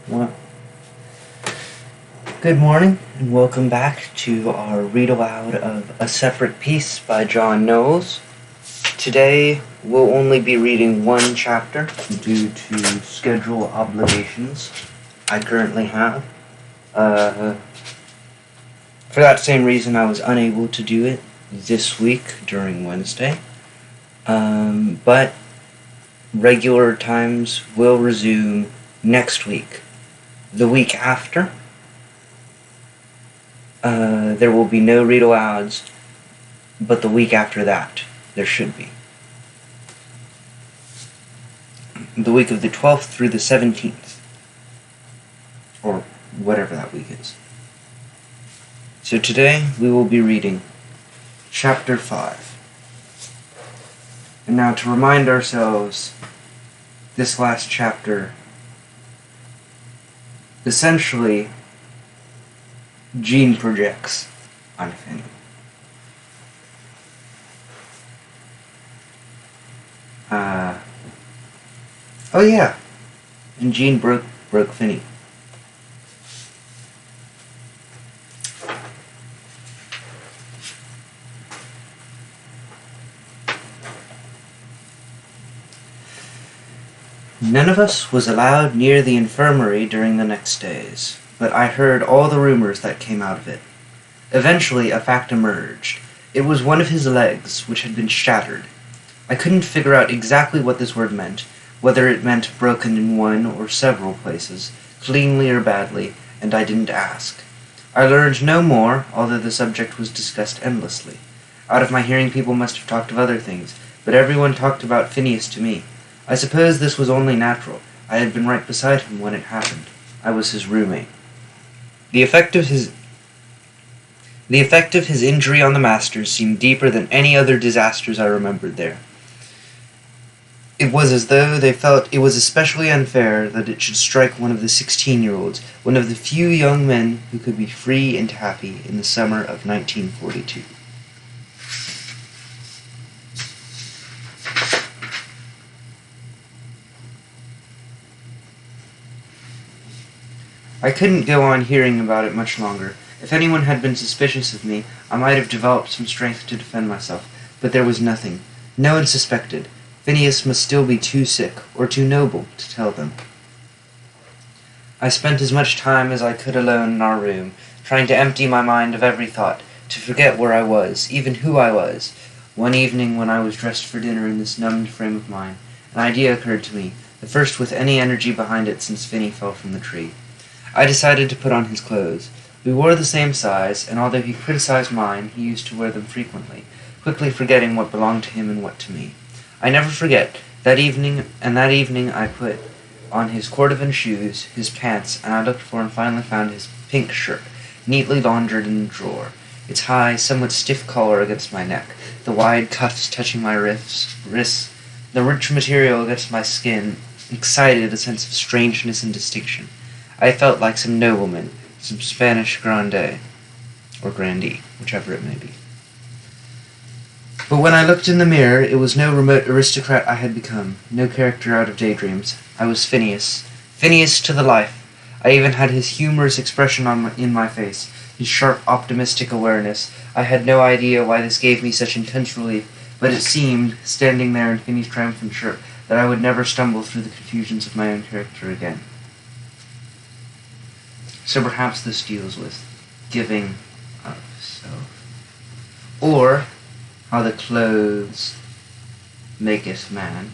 Well, good morning and welcome back to our read-aloud of A Separate Piece by John Knowles. Today we'll only be reading one chapter due to schedule obligations I currently have. For that same reason I was unable to do it this week during Wednesday. But regular times will resume next week. The week after, there will be no read-alouds, but the week after that, there should be. The week of the 12th through the 17th, or whatever that week is. So today, we will be reading Chapter 5. And now to remind ourselves, this last chapter, essentially, Jean projects on Finney. Oh yeah, and Jean broke Finney. None of us was allowed near the infirmary during the next days, but I heard all the rumors that came out of it. Eventually, a fact emerged. It was one of his legs, which had been shattered. I couldn't figure out exactly what this word meant, whether it meant broken in one or several places, cleanly or badly, and I didn't ask. I learned no more, although the subject was discussed endlessly. Out of my hearing, people must have talked of other things, but everyone talked about Phineas to me. I suppose this was only natural. I had been right beside him when it happened. I was his roommate. The effect of his injury on the masters seemed deeper than any other disasters I remembered there. It was as though they felt it was especially unfair that it should strike one of the 16-year-olds, one of the few young men who could be free and happy in the summer of 1942. I couldn't go on hearing about it much longer. If anyone had been suspicious of me, I might have developed some strength to defend myself, but there was nothing. No one suspected. Phineas must still be too sick, or too noble, to tell them. I spent as much time as I could alone in our room, trying to empty my mind of every thought, to forget where I was, even who I was. One evening when I was dressed for dinner in this numbed frame of mind, an idea occurred to me, the first with any energy behind it since Finney fell from the tree. I decided to put on his clothes. We wore the same size, and although he criticized mine, he used to wear them frequently, quickly forgetting what belonged to him and what to me. I never forget, that evening I put on his cordovan shoes, his pants, and I looked for and finally found his pink shirt, neatly laundered in a drawer, its high, somewhat stiff collar against my neck, the wide cuffs touching my wrists, the rich material against my skin, excited a sense of strangeness and distinction. I felt like some nobleman, some Spanish grande, or grandee, whichever it may be. But when I looked in the mirror, it was no remote aristocrat I had become, no character out of daydreams. I was Phineas. Phineas to the life. I even had his humorous expression in my face, his sharp, optimistic awareness. I had no idea why this gave me such intense relief, but it seemed, standing there in Finney's triumphant shirt, that I would never stumble through the confusions of my own character again. So perhaps this deals with giving of self. Or how the clothes maketh man.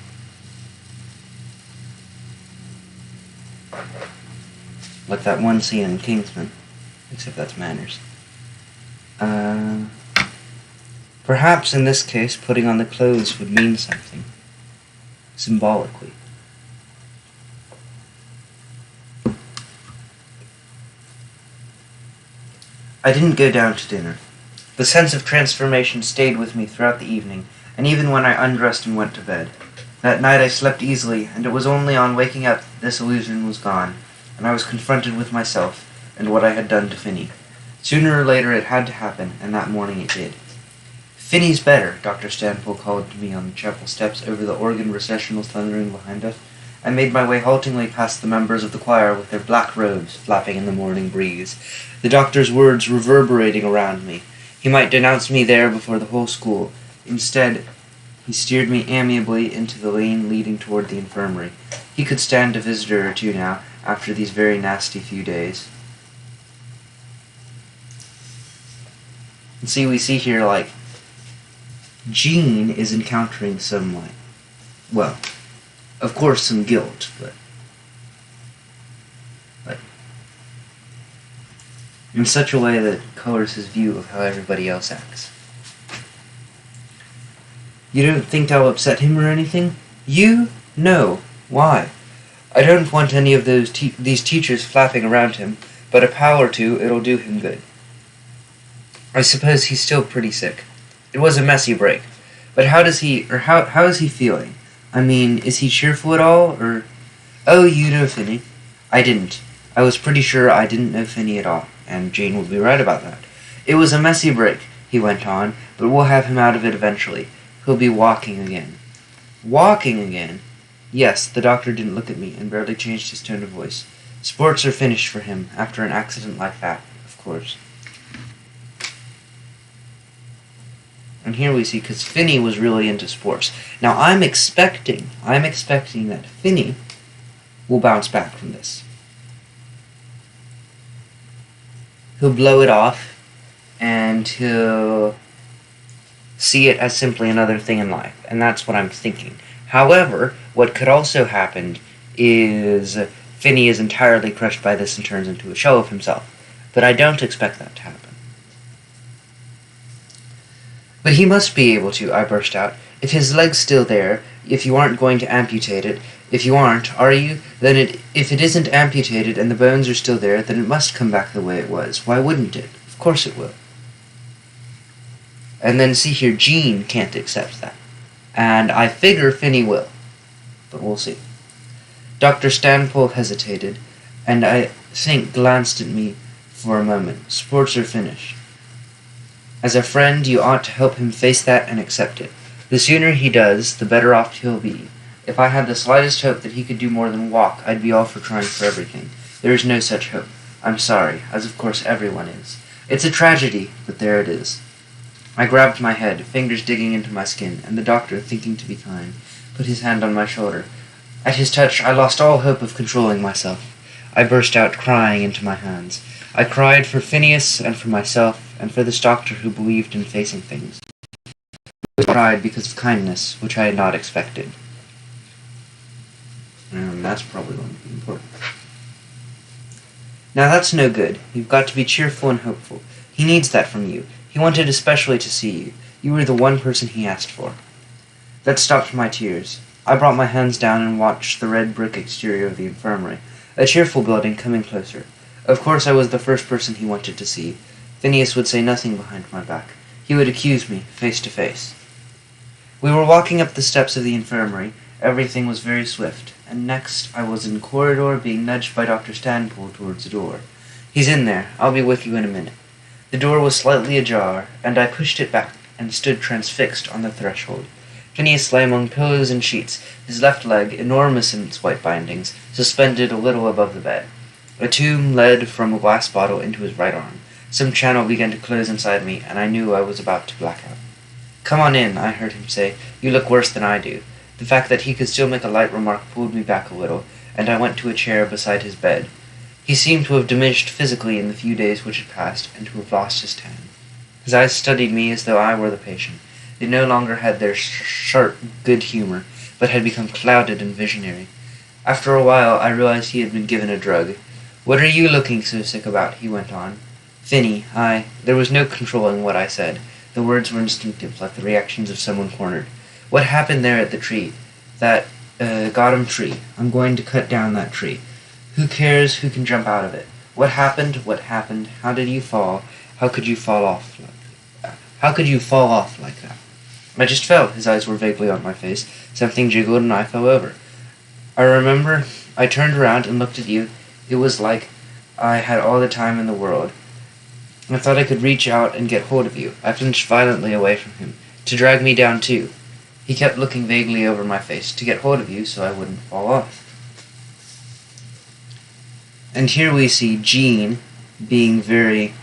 Like that one scene in Kingsman, except that's manners. Perhaps in this case, putting on the clothes would mean something, symbolically. I didn't go down to dinner. The sense of transformation stayed with me throughout the evening, and even when I undressed and went to bed. That night I slept easily, and it was only on waking up that this illusion was gone, and I was confronted with myself and what I had done to Finney. Sooner or later it had to happen, and that morning it did. "Finney's better," Dr. Stanpool called to me on the chapel steps over the organ recessional thundering behind us. I made my way haltingly past the members of the choir with their black robes flapping in the morning breeze, the doctor's words reverberating around me. He might denounce me there before the whole school. Instead, he steered me amiably into the lane leading toward the infirmary. He could stand a visitor or two now, after these very nasty few days. And see, we see here, like, Jean is encountering some, like, well, of course some guilt, but in such a way that colors his view of how everybody else acts. "You don't think I'll upset him or anything?" "You? No. Why? I don't want any of these teachers flapping around him, but a pal or two, it'll do him good. I suppose he's still pretty sick. It was a messy break. But how is he feeling? I mean, is he cheerful at all, or—" "Oh, you know Finney." I didn't. I was pretty sure I didn't know Finney at all, and Jane would be right about that. "It was a messy break," he went on, "but we'll have him out of it eventually. He'll be walking again." "Walking again?" "Yes," the doctor didn't look at me and barely changed his tone of voice. "Sports are finished for him, after an accident like that, of course." And here we see, because Finney was really into sports. Now, I'm expecting that Finney will bounce back from this. He'll blow it off, and he'll see it as simply another thing in life, and that's what I'm thinking. However, what could also happen is Finney is entirely crushed by this and turns into a shell of himself, but I don't expect that to happen. "But he must be able to," I burst out. "If his leg's still there, if you aren't going to amputate it, if you aren't, are you? Then if it isn't amputated and the bones are still there, then it must come back the way it was. Why wouldn't it? Of course it will." And then see here, Jean can't accept that. And I figure Finney will. But we'll see. Dr. Stanpool hesitated, and I think glanced at me for a moment. "Sports are finished. As a friend, you ought to help him face that and accept it. The sooner he does, the better off he'll be. If I had the slightest hope that he could do more than walk, I'd be all for trying for everything. There is no such hope. I'm sorry, as of course everyone is. It's a tragedy, but there it is." I grabbed my head, fingers digging into my skin, and the doctor, thinking to be kind, put his hand on my shoulder. At his touch, I lost all hope of controlling myself. I burst out crying into my hands. I cried for Phineas and for myself, and for this doctor who believed in facing things. I cried because of kindness, which I had not expected. And that's probably going to be important. "Now that's no good. You've got to be cheerful and hopeful. He needs that from you. He wanted especially to see you. You were the one person he asked for." That stopped my tears. I brought my hands down and watched the red brick exterior of the infirmary, a cheerful building coming closer. Of course I was the first person he wanted to see. Phineas would say nothing behind my back. He would accuse me, face to face. We were walking up the steps of the infirmary. Everything was very swift, and next I was in the corridor being nudged by Dr. Stanpool towards the door. "He's in there. I'll be with you in a minute." The door was slightly ajar, and I pushed it back and stood transfixed on the threshold. Phineas lay among pillows and sheets, his left leg, enormous in its white bindings, suspended a little above the bed. A tube led from a glass bottle into his right arm. Some channel began to close inside me, and I knew I was about to black out. "Come on in," I heard him say. "You look worse than I do." The fact that he could still make a light remark pulled me back a little, and I went to a chair beside his bed. He seemed to have diminished physically in the few days which had passed, and to have lost his tan. His eyes studied me as though I were the patient. They no longer had their sharp good humor, but had become clouded and visionary. After a while, I realized he had been given a drug. "What are you looking so sick about?" he went on. "Finney, There was no controlling what I said. The words were instinctive, like the reactions of someone cornered. "What happened there at the tree? That, Gotham tree. I'm going to cut down that tree. Who cares who can jump out of it? What happened? What happened? How did you fall? How could you fall off like that? How could you fall off like that?" I just fell. His eyes were vaguely on my face. Something jiggled and I fell over. I remember I turned around and looked at you. It was like I had all the time in the world. I thought I could reach out and get hold of you. I flinched violently away from him. To drag me down, too. He kept looking vaguely over my face. To get hold of you so I wouldn't fall off. And here we see Jean being very...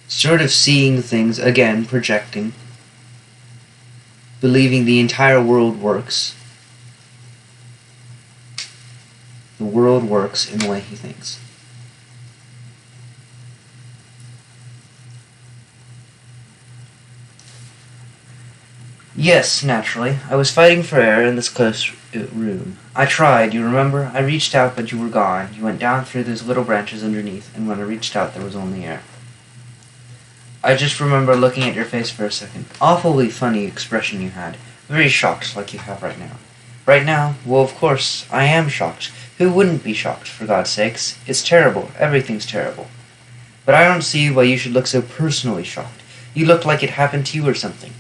sort of seeing things, again, projecting. Believing the entire world works. The world works in the way he thinks. Yes, naturally. I was fighting for air in this close room. I tried, you remember? I reached out, but you were gone. You went down through those little branches underneath, and when I reached out, there was only air. I just remember looking at your face for a second. Awfully funny expression you had. Very shocked, like you have right now. Right now? Well, of course, I am shocked. Who wouldn't be shocked, for God's sakes? It's terrible. Everything's terrible. But I don't see why you should look so personally shocked. You looked like it happened to you or something.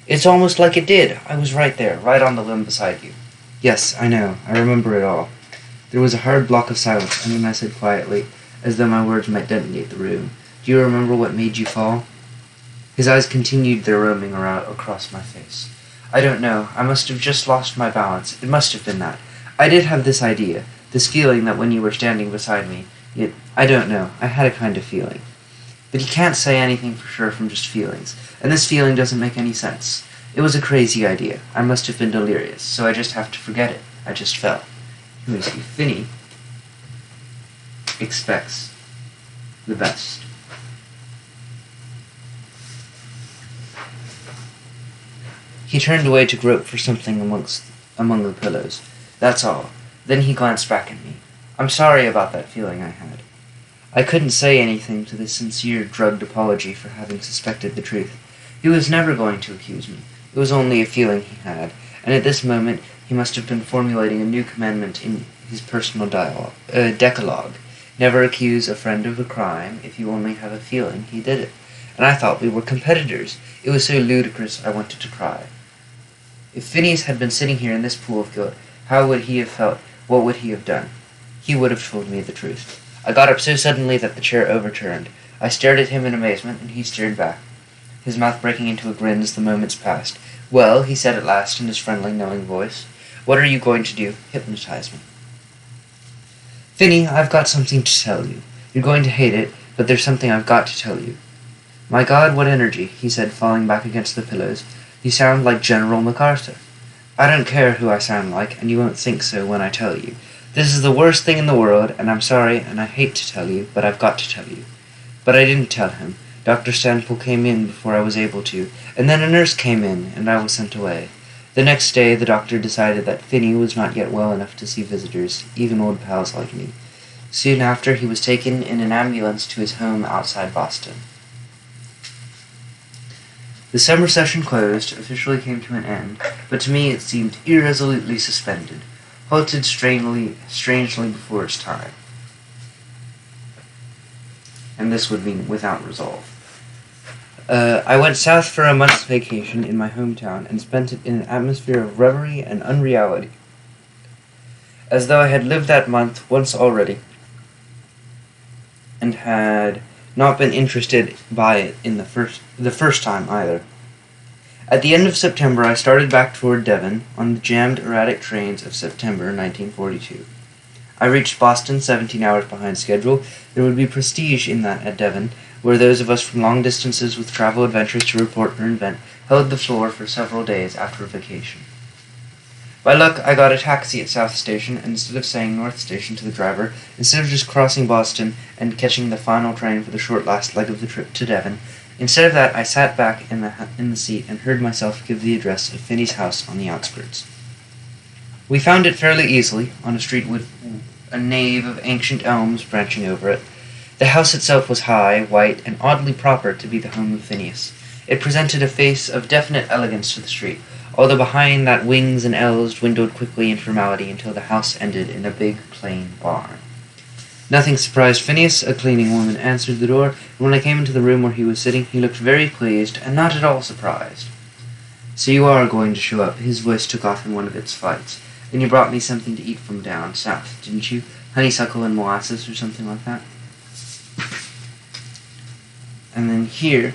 It's almost like it did. I was right there, right on the limb beside you. Yes, I know. I remember it all. There was a hard block of silence, and then I said quietly, as though my words might detonate the room, Do you remember what made you fall? His eyes continued their roaming around across my face. I don't know. I must have just lost my balance. It must have been that. I did have this idea, this feeling that when you were standing beside me, I don't know. I had a kind of feeling. But you can't say anything for sure from just feelings, and this feeling doesn't make any sense. It was a crazy idea. I must have been delirious, so I just have to forget it. I just fell. Here we see Finney expects the best. He turned away to grope for something among the pillows. That's all. Then he glanced back at me. I'm sorry about that feeling I had. I couldn't say anything to the sincere, drugged apology for having suspected the truth. He was never going to accuse me. It was only a feeling he had, and at this moment he must have been formulating a new commandment in his personal decalogue. Never accuse a friend of a crime. If you only have a feeling, he did it. And I thought we were competitors. It was so ludicrous I wanted to cry. If Phineas had been sitting here in this pool of guilt, how would he have felt? What would he have done? He would have told me the truth. I got up so suddenly that the chair overturned. I stared at him in amazement, and he stared back, his mouth breaking into a grin as the moments passed. Well, he said at last in his friendly, knowing voice, what are you going to do? Hypnotize me. Finney, I've got something to tell you. You're going to hate it, but there's something I've got to tell you. My God, what energy, he said, falling back against the pillows. You sound like General MacArthur. I don't care who I sound like, and you won't think so when I tell you. This is the worst thing in the world, and I'm sorry, and I hate to tell you, but I've got to tell you. But I didn't tell him. Dr. Stanpool came in before I was able to, and then a nurse came in, and I was sent away. The next day, the doctor decided that Finney was not yet well enough to see visitors, even old pals like me. Soon after, he was taken in an ambulance to his home outside Boston. The summer session closed, officially came to an end, but to me it seemed irresolutely suspended, halted strangely before its time. And this would mean without resolve. I went south for a month's vacation in my hometown and spent it in an atmosphere of reverie and unreality, as though I had lived that month once already and had not been interested by it in the first time either. At the end of September, I started back toward Devon on the jammed, erratic trains of September 1942. I reached Boston 17 hours behind schedule. There would be prestige in that at Devon, where those of us from long distances with travel adventures to report or invent held the floor for several days after a vacation. By luck, I got a taxi at South Station, and instead of saying North Station to the driver, instead of just crossing Boston and catching the final train for the short last leg of the trip to Devon, instead of that, I sat back in the seat and heard myself give the address of Finney's house on the outskirts. We found it fairly easily, on a street with a nave of ancient elms branching over it. The house itself was high, white, and oddly proper to be the home of Phineas. It presented a face of definite elegance to the street, although behind that wings and ells dwindled quickly in formality until the house ended in a big, plain barn. Nothing surprised Phineas. A cleaning woman answered the door, and when I came into the room where he was sitting, he looked very pleased and not at all surprised. So you are going to show up. His voice took off in one of its flights. And you brought me something to eat from down south, didn't you? Honeysuckle and molasses or something like that? And then here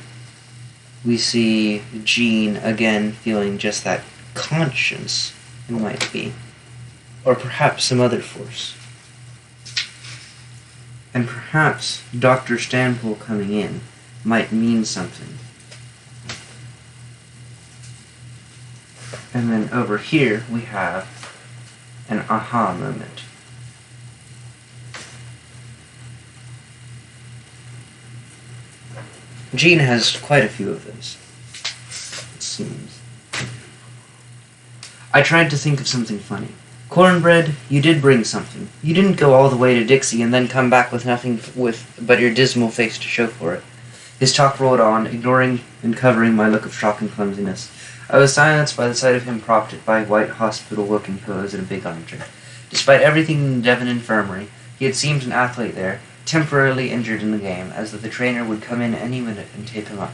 we see Jean again feeling just that conscience, it might be. Or perhaps some other force. And perhaps Dr. Stanpool coming in might mean something. And then over here we have an aha moment. Jean has quite a few of those, it seems. I tried to think of something funny. Cornbread, you did bring something. You didn't go all the way to Dixie and then come back with nothing but your dismal face to show for it. His talk rolled on, ignoring and covering my look of shock and clumsiness. I was silenced by the sight of him propped by white hospital working pillows in a big armchair. Despite everything in the Devon infirmary, he had seemed an athlete there, temporarily injured in the game, as though the trainer would come in any minute and tape him up.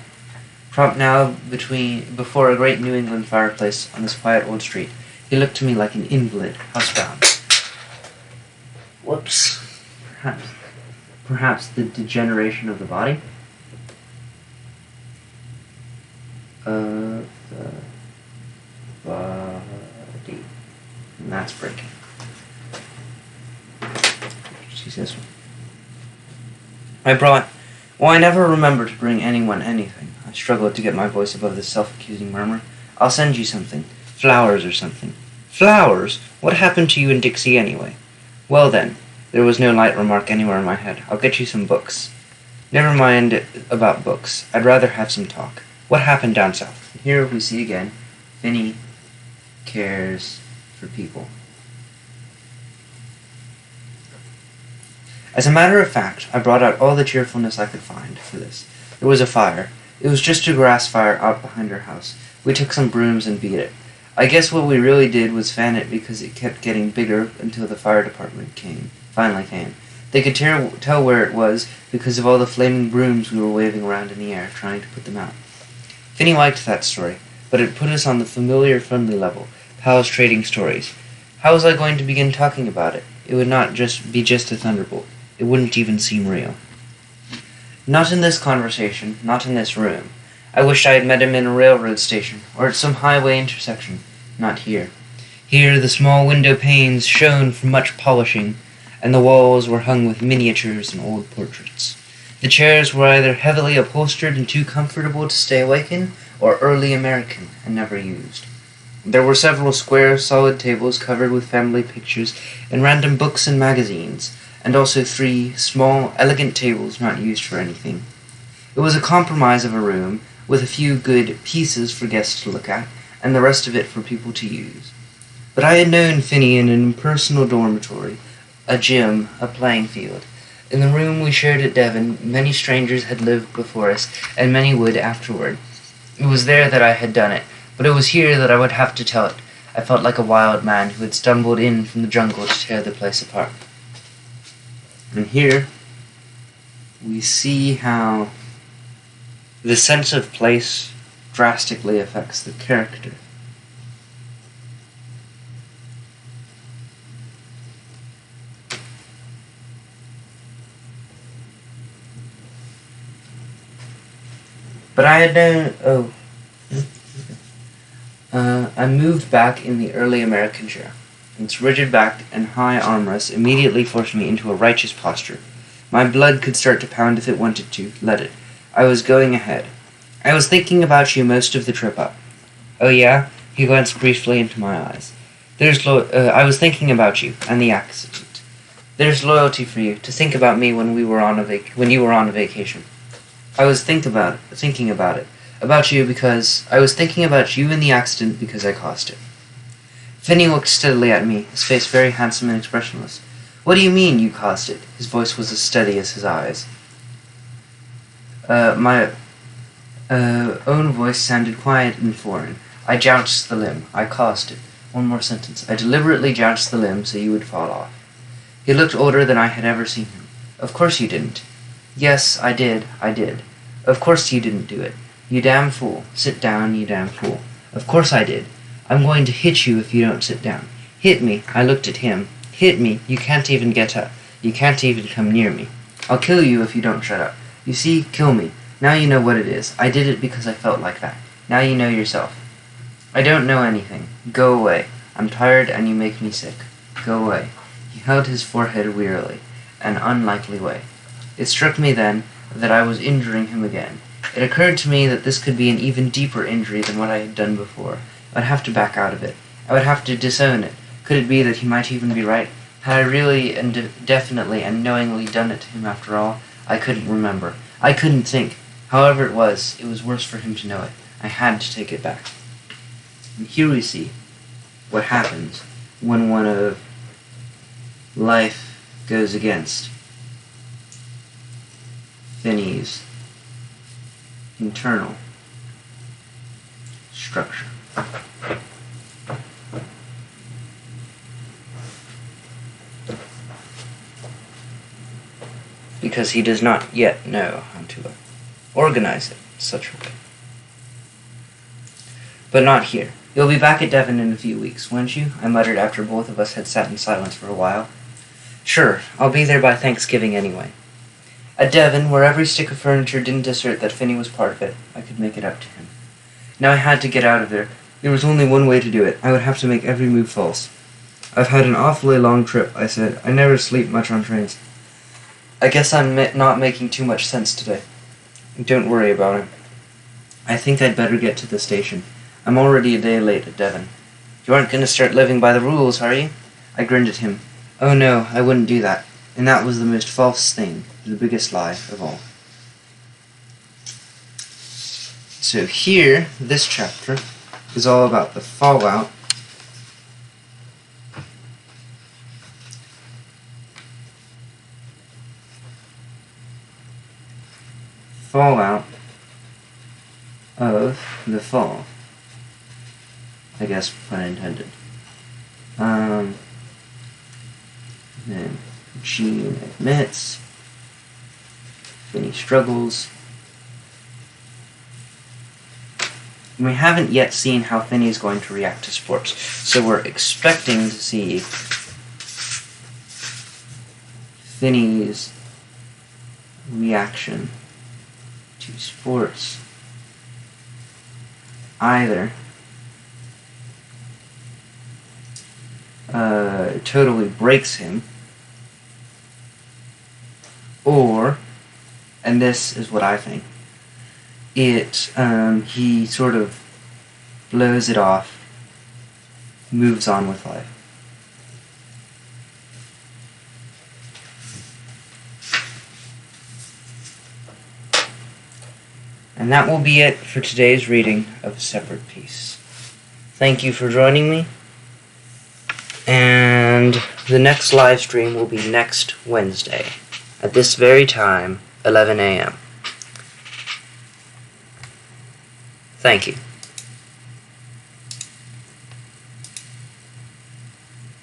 Propped now before a great New England fireplace on this quiet old street, he looked to me like an invalid, housebound. Whoops. Perhaps the degeneration of the body? Of the body. And that's breaking. She says, I never remember to bring anyone anything. I struggled to get my voice above this self-accusing murmur. I'll send you something. Flowers or something. Flowers? What happened to you in Dixie anyway? Well then, there was no light remark anywhere in my head. I'll get you some books. Never mind about books. I'd rather have some talk. What happened down south? Here we see again, Finney cares for people. As a matter of fact, I brought out all the cheerfulness I could find for this. There was a fire. It was just a grass fire out behind our house. We took some brooms and beat it. I guess what we really did was fan it because it kept getting bigger until the fire department finally came. They could tell where it was because of all the flaming brooms we were waving around in the air, trying to put them out. Finney liked that story, but it put us on the familiar, friendly level, pals trading stories. How was I going to begin talking about it? It would not be just a thunderbolt. It wouldn't even seem real. Not in this conversation, not in this room. I wished I had met him in a railroad station, or at some highway intersection. Not here. Here the small window panes shone from much polishing, and the walls were hung with miniatures and old portraits. The chairs were either heavily upholstered and too comfortable to stay awake in, or early American and never used. There were several square, solid tables covered with family pictures and random books and magazines, and also 3 small, elegant tables not used for anything. It was a compromise of a room, with a few good pieces for guests to look at, and the rest of it for people to use. But I had known Finney in an impersonal dormitory, a gym, a playing field. In the room we shared at Devon, many strangers had lived before us, and many would afterward. It was there that I had done it, but it was here that I would have to tell it. I felt like a wild man who had stumbled in from the jungle to tear the place apart. And here we see how the sense of place drastically affects the character. But I had known, I moved back in the early American chair. Its rigid back and high armrests immediately forced me into a righteous posture. My blood could start to pound if it wanted to. Let it. I was going ahead. I was thinking about you most of the trip up. Oh yeah? He glanced briefly into my eyes. I was thinking about you and the accident. There's loyalty for you to think about me when you were on a vacation. I was thinking about it. About you because I was thinking about you and the accident because I caused it. Finney looked steadily at me, his face very handsome and expressionless. What do you mean, you caused it? His voice was as steady as his eyes. My own voice sounded quiet and foreign. I jounced the limb. I caused it. One more sentence. I deliberately jounced the limb so you would fall off. He looked older than I had ever seen him. Of course you didn't. Yes, I did. Of course you didn't do it. You damn fool. Sit down, you damn fool. Of course I did. I'm going to hit you if you don't sit down. Hit me. I looked at him. Hit me. You can't even get up. You can't even come near me. I'll kill you if you don't shut up. You see, kill me. Now you know what it is. I did it because I felt like that. Now you know yourself. I don't know anything. Go away. I'm tired and you make me sick. Go away. He held his forehead wearily, an unlikely way. It struck me then that I was injuring him again. It occurred to me that this could be an even deeper injury than what I had done before. I would have to back out of it. I would have to disown it. Could it be that he might even be right? Had I really and definitely and knowingly done it to him after all? I couldn't remember. I couldn't think. However it was worse for him to know it. I had to take it back. And here we see what happens when one of life goes against Finney's internal structure. Because he does not yet know how to organize it in such a way. But not here. You'll be back at Devon in a few weeks, won't you? I muttered after both of us had sat in silence for a while. Sure, I'll be there by Thanksgiving anyway. At Devon, where every stick of furniture didn't assert that Finney was part of it, I could make it up to him. Now I had to get out of there. There was only one way to do it. I would have to make every move false. I've had an awfully long trip, I said. I never sleep much on trains. I guess I'm not making too much sense today. Don't worry about it. I think I'd better get to the station. I'm already a day late at Devon. You aren't going to start living by the rules, are you? I grinned at him. Oh no, I wouldn't do that. And that was the most false thing, the biggest lie of all. So here, this chapter is all about the fallout of the fall. I guess, pun intended. Then Gideon admits. Finney struggles. And we haven't yet seen how Finney is going to react to sports, so we're expecting to see Finney's reaction to sports either totally breaks him, or, and this is what I think, he sort of blows it off, moves on with life. And that will be it for today's reading of A Separate Piece. Thank you for joining me. And the next live stream will be next Wednesday at this very time, 11 a.m. Thank you.